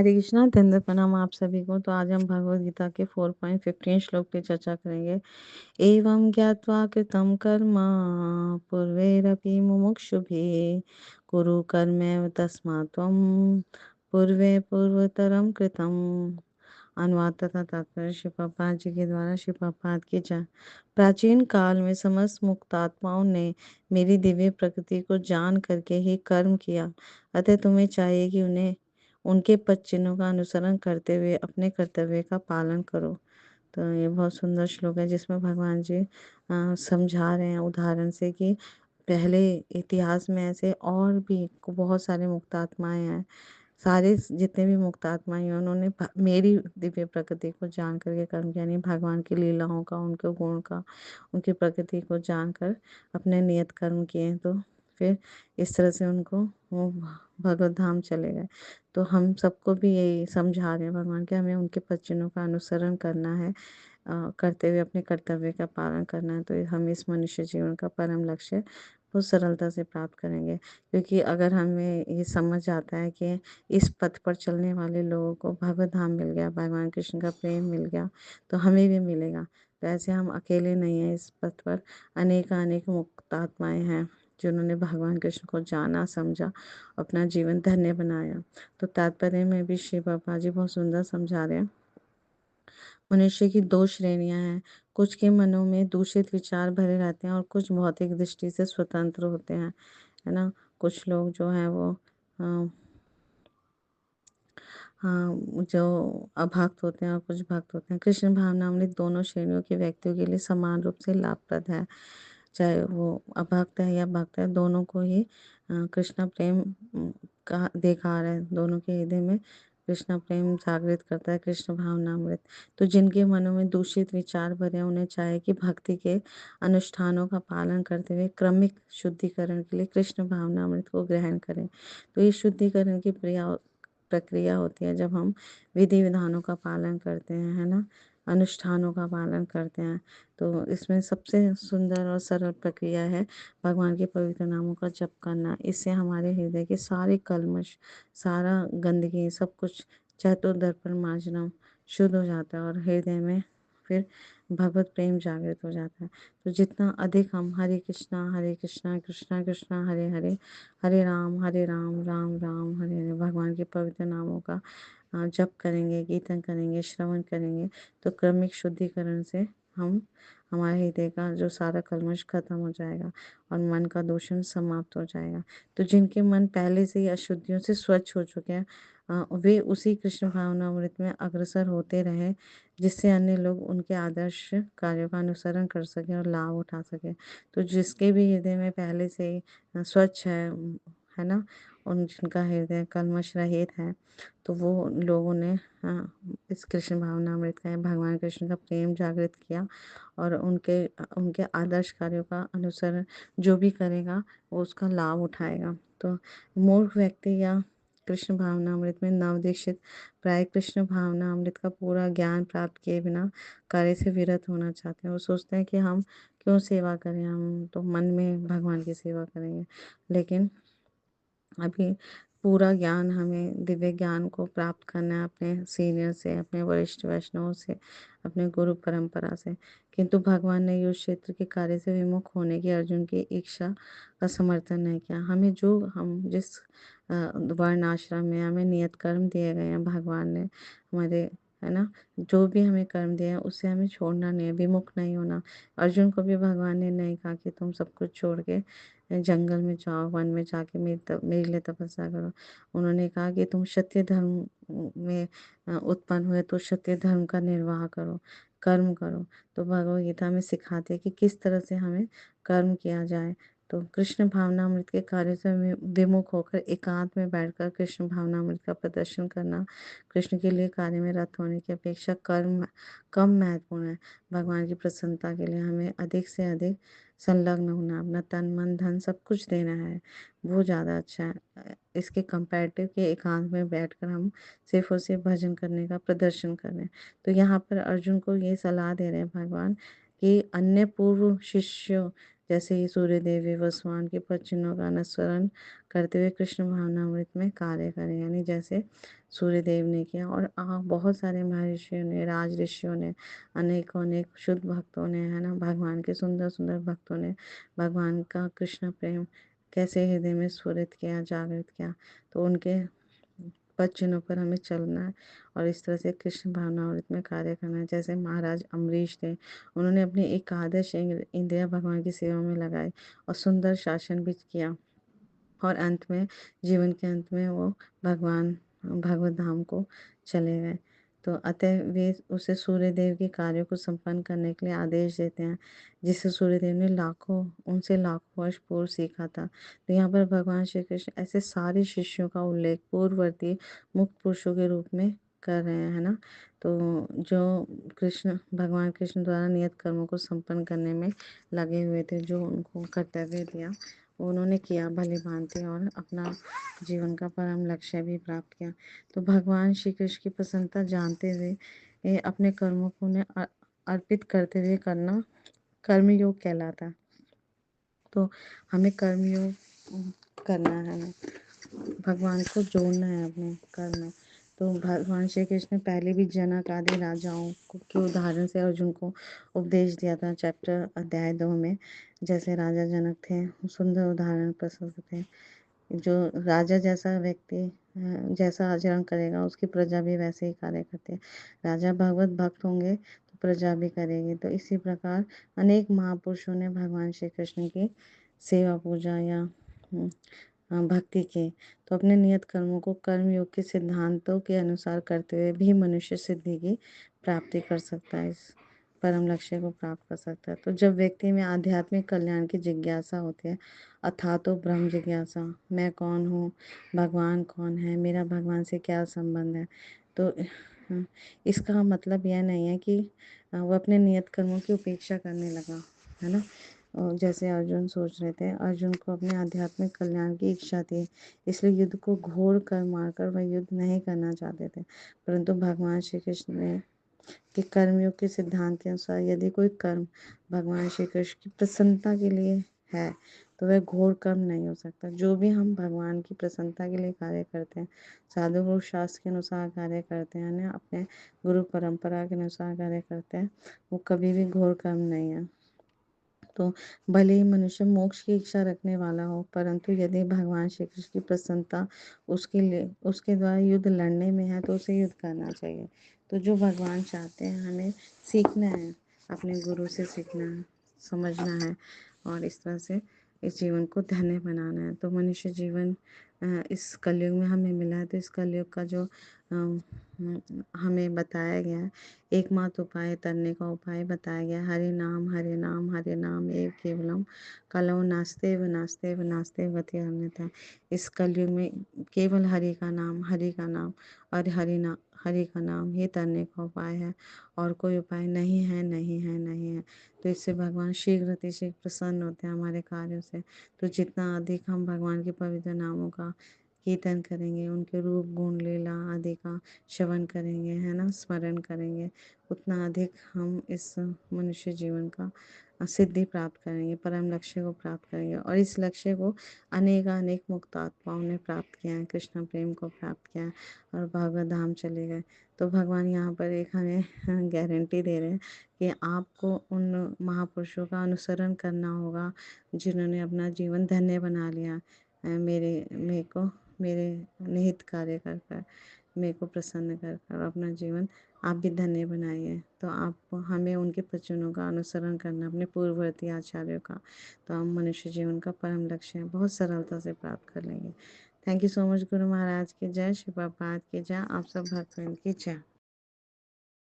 हरे कृष्णा, धन्यवाद प्रणाम आप सभी को। तो आज हम भगवद गीता के 4.15 श्लोक पे चर्चा करेंगे। एवं ज्ञात्वा कृतं कर्म पूर्वैरपि मुमुक्षुभिः कुरु कर्मैव तस्मात् त्वं पूर्वे पूर्वतरं कृतम्। अनुवाद तथा तात्पर्य श्री प्रभुपाद जी के द्वारा। श्री प्रभुपाद की जय। प्राचीन काल में समस्त मुक्तात्माओं ने मेरी दिव्य प्रकृति को जान करके ही कर्म किया, अतः तुम्हें चाहिए कि उन्हें उनके पद चिन्हों का अनुसरण करते हुए अपने कर्तव्य का पालन करो। तो ये बहुत सुंदर श्लोक है जिसमें भगवान जी समझा रहे हैं उदाहरण से कि पहले इतिहास में ऐसे और भी बहुत सारे मुक्तात्माएं हैं। सारे जितने भी मुक्तात्माएं हैं उन्होंने मेरी दिव्य प्रकृति को जान करके कर्म किया, यानी भगवान की लीलाओं का, उनके गुण का, उनकी प्रकृति को जानकर अपने नियत कर्म किए। तो फिर इस तरह से उनको वो भगवत धाम चले गए। तो हम सबको भी यही समझा रहे हैं भगवान कि हमें उनके वचनों का अनुसरण करना है, करते हुए अपने कर्तव्य का पालन करना है। तो हम इस मनुष्य जीवन का परम लक्ष्य बहुत सरलता से प्राप्त करेंगे, क्योंकि अगर हमें ये समझ आता है कि इस पथ पर चलने वाले लोगों को भगवत धाम मिल गया, भगवान कृष्ण का प्रेम मिल गया, तो हमें भी मिलेगा। तो ऐसे हम अकेले नहीं हैं इस पथ पर। अनेक मुक्तात्माएं हैं जिन्होंने भगवान कृष्ण को जाना, समझा, अपना जीवन धन्य बनाया। तो तात्पर्य में भी श्री बाबा जी बहुत सुंदर समझा रहे हैं। मनुष्य की दो श्रेणियां हैं। कुछ के मनों में दूषित विचार भरे रहते हैं और कुछ भौतिक दृष्टि से स्वतंत्र होते हैं, है ना। कुछ लोग जो हैं वो हाँ, जो अभक्त होते हैं और कुछ भक्त होते हैं। कृष्ण भावनामृत दोनों श्रेणियों के व्यक्तियों के लिए समान रूप से लाभप्रद है। चाहे वो अभक्त है या भक्त है, दोनों को ही कृष्ण प्रेम का अधिकार है। दोनों के हृदय में कृष्ण प्रेम जागृत करता है कृष्ण भावनामृत। तो जिनके मनों में दूषित विचार भरे हैं, उन्हें चाहे कि भक्ति के अनुष्ठानों का पालन करते हुए क्रमिक शुद्धिकरण के लिए कृष्ण भावनामृत को ग्रहण करें। तो ये शुद्धिकरण की प्रक्रिया होती है जब हम विधि विधानों का पालन करते हैं, है ना, अनुष्ठानों का पालन करते हैं। तो इसमें सबसे सुंदर और सरल प्रक्रिया है भगवान के पवित्र नामों का जप करना। इससे हमारे हृदय के सारे कल्मश, सारा गंदगी, सब कुछ चतुर्दर्पण मार्जनम शुद्ध हो जाता है और हृदय में फिर भगवत प्रेम जागृत हो जाता है। तो जितना अधिक हम हरे कृष्णा कृष्णा कृष्णा हरे हरे, हरे राम राम राम हरे हरे भगवान के पवित्र नामों का जप करेंगे, कीर्तन करेंगे, श्रवण करेंगे, तो क्रमिक शुद्धिकरण से हम हमारे हृदय का जो सारा कल्मश खत्म हो जाएगा और मन का दूषण समाप्त हो जाएगा। तो जिनके मन पहले से ही अशुद्धियों से स्वच्छ हो चुके हैं, वे उसी कृष्ण भावनामृत में अग्रसर होते रहे, जिससे अन्य लोग उनके आदर्श कार्यों का अनुसरण कर सकें और लाभ उठा सकें। तो जिसके भी हृदय में पहले से ही स्वच्छ है ना, उन जिनका हृदय कल्मश रहित है, तो वो लोगों ने इस कृष्ण भावनामृत का, भगवान कृष्ण का प्रेम जागृत किया और उनके उनके आदर्श कार्यों का अनुसरण जो भी करेगा वो उसका लाभ उठाएगा। तो मूर्ख व्यक्ति या कृष्ण भावनामृत में नवदीक्षित प्राय कृष्ण भावनामृत का पूरा ज्ञान प्राप्त किए बिना कार्य से विरत होना चाहते हैं। वो सोचते हैं कि हम क्यों सेवा करें, हम तो मन में भगवान की सेवा करेंगे। लेकिन अभी पूरा ज्ञान, हमें दिव्य ज्ञान को प्राप्त करना है अपने सीनियर से, अपने वरिष्ठ वैष्णवों से, अपने गुरु परंपरा से। किंतु भगवान ने युद्ध क्षेत्र के कार्य से विमुख होने की अर्जुन की इच्छा का समर्थन नहीं किया। हमें जो हम जिस वर्ण आश्रम में हमें नियत कर्म दिए गए हैं, भगवान ने हमारे, है ना, जो भी हमें कर्म दिया है उससे हमें छोड़ना नहीं है, विमुख नहीं होना। अर्जुन को भी भगवान ने नहीं कहा कि तुम सब कुछ छोड़ के जंगल में जाओ, वन में जाके मेरे लिए तपस्या करो। उन्होंने कहा कि तुम सत्य धर्म में उत्पन्न हुए तो सत्य धर्म का निर्वाह करो, कर्म करो। तो भगवद गीता में सिखाते हैं कि किस तरह से हमें कर्म किया जाए। तो कृष्ण भावनामृत के कार्य से विमुख होकर एकांत में बैठकर कृष्ण भावनामृत का प्रदर्शन करना कृष्ण के लिए कार्य में रत होने की अपेक्षा कर्म कम महत्वपूर्ण है। भगवान की प्रसन्नता के लिए हमें अधिक से अधिक संलग्न होना, अपना तन मन धन सब कुछ देना है, वो ज़्यादा अच्छा है इसके कंपैरेटिव के एकांत में बैठकर हम सिर्फ और सिर्फ भजन करने का प्रदर्शन कर रहे हैं। तो यहाँ पर अर्जुन को ये सलाह दे रहे हैं भगवान कि अन्य पूर्व शिष्यों जैसे ही सूर्य देव विवस्वान के वचनों का अनुसरण करते हुए कृष्ण भावनामृत में कार्य करें, यानी जैसे सूर्य देव ने किया। और बहुत सारे महर्षियों ने, राज ऋषियों ने, अनेकों अनेक शुद्ध भक्तों ने, है ना, भगवान के सुंदर सुंदर भक्तों ने भगवान का कृष्ण प्रेम कैसे हृदय में स्फुरित किया, जागृत किया। तो उनके वचनों पर हमें चलना है और इस तरह से कृष्ण भावनामृत में कार्य करना है। जैसे महाराज अम्बरीश थे, उन्होंने अपनी एकादश इंद्रिया भगवान की सेवा में लगाई और सुंदर शासन भी किया, और अंत में, जीवन के अंत में, वो भगवान भगवत धाम को चले गए। तो अतः वे उसे सूर्यदेव के कार्यों को संपन्न करने के लिए आदेश देते हैं, जिससे सूर्यदेव ने उनसे लाखों वर्ष पूर्व सीखा था। तो यहाँ पर भगवान श्री कृष्ण ऐसे सारे शिष्यों का उल्लेख पूर्ववर्ती मुक्त पुरुषों के रूप में कर रहे हैं, है ना। तो जो भगवान कृष्ण द्वारा नियत कर्मों को संपन्न करने में लगे हुए थे, जो उनको कर्तव्य दिया उन्होंने किया भली भांति, और अपना जीवन का परम लक्ष्य भी प्राप्त किया। तो भगवान श्री कृष्ण की प्रसन्नता जानते हुए अपने कर्मों को उन्हें अर्पित करते हुए करना कर्मयोग कहलाता है। तो हमें कर्मयोग करना है, भगवान को जोड़ना है अपने कर्म में। तो भगवान श्री कृष्ण ने पहले भी जनक आदि राजाओं के उदाहरण से अर्जुन को उपदेश दिया था, चैप्टर अध्याय 2 में। जैसे राजा जनक थे, सुंदर उदाहरण प्रस्तुत थे। जो राजा जैसा व्यक्ति जैसा आचरण करेगा, उसकी प्रजा भी वैसे ही कार्य करती है। राजा भगवत भक्त होंगे तो प्रजा भी करेगी। तो इसी प्रकार अनेक महापुरुषों ने भगवान श्री कृष्ण की सेवा पूजा या भक्ति की। तो अपने नियत कर्मों को कर्मयोग के सिद्धांतों के अनुसार करते हुए भी मनुष्य सिद्धि की प्राप्ति कर सकता है, इस परम लक्ष्य को प्राप्त कर सकता है। तो जब व्यक्ति में आध्यात्मिक कल्याण की जिज्ञासा होती है, अथा तो ब्रह्म जिज्ञासा, मैं कौन हूँ, भगवान कौन है, मेरा भगवान से क्या संबंध है, तो इसका मतलब यह नहीं है कि वो अपने नियत कर्मों की उपेक्षा करने लगा, है ना। और जैसे अर्जुन सोच रहे थे, अर्जुन को अपने आध्यात्मिक कल्याण की इच्छा थी, इसलिए युद्ध को घोर कर मारकर वह युद्ध नहीं करना चाहते थे। परंतु भगवान श्री कृष्ण ने कि कर्मयोग के सिद्धांत के अनुसार यदि कोई कर्म भगवान श्री कृष्ण की प्रसन्नता के लिए है, तो वह घोर कर्म नहीं हो सकता। जो भी हम भगवान की प्रसन्नता के लिए कार्य करते हैं, साधु गुरु शास्त्र के अनुसार कार्य करते हैं, ना अपने गुरु परंपरा के अनुसार कार्य करते हैं, वो कभी भी घोर कर्म नहीं है। तो भले ही मनुष्य मोक्ष की इच्छा रखने वाला हो, परंतु यदि भगवान श्री कृष्ण की प्रसन्नता उसके द्वारा युद्ध लड़ने में है, तो उसे युद्ध करना चाहिए। तो जो भगवान चाहते हैं, हमें सीखना है, अपने गुरु से सीखना है, समझना है, और इस तरह से इस जीवन को धन्य बनाना है। तो मनुष्य जीवन इस कलयुग में हमें मिला है। तो इस कलयुग का जो हमें बताया गया है, एकमात्र उपाय, तरने का उपाय बताया गया, हरे नाम हरे नाम हरे नाम एव केवलम कलौ नास्तेव नास्तेव नास्तेव गति अन्यथा। इस कलयुग में केवल हरि का नाम, हरि का नाम और हरि का नाम ही तरने का उपाय है, और कोई उपाय नहीं है, नहीं है, नहीं है। तो इससे भगवान शीघ्र अतिशीघ्र प्रसन्न होते हैं हमारे कार्यों से। तो जितना अधिक हम भगवान के पवित्र नामों का कीर्तन करेंगे, उनके रूप गुण लीला आदि का श्रवण करेंगे, है ना, स्मरण करेंगे, उतना अधिक हम इस मनुष्य जीवन का सिद्धि प्राप्त करेंगे, परम लक्ष्य को प्राप्त करेंगे। और इस लक्ष्य को अनेक मुक्त आत्माओं ने प्राप्त किया है, कृष्ण प्रेम को प्राप्त किया है और भगवत धाम चले गए। तो भगवान यहाँ पर एक हमें गारंटी दे रहे हैं कि आपको उन महापुरुषों का अनुसरण करना होगा, जिन्होंने अपना जीवन धन्य बना लिया, मेरे को मेरे निहित कार्य कर कर, मेरे को प्रसन्न कर कर अपना जीवन आप भी धन्य बनाइए। तो आप हमें उनके वचनों का अनुसरण करना, अपने पूर्ववर्ती आचार्यों का, तो हम मनुष्य जीवन का परम लक्ष्य बहुत सरलता से प्राप्त कर लेंगे। Thank you so much. Guru Maharaj की जय, श्री प्रभुपाद की जय, आप सब भक्तों की जय।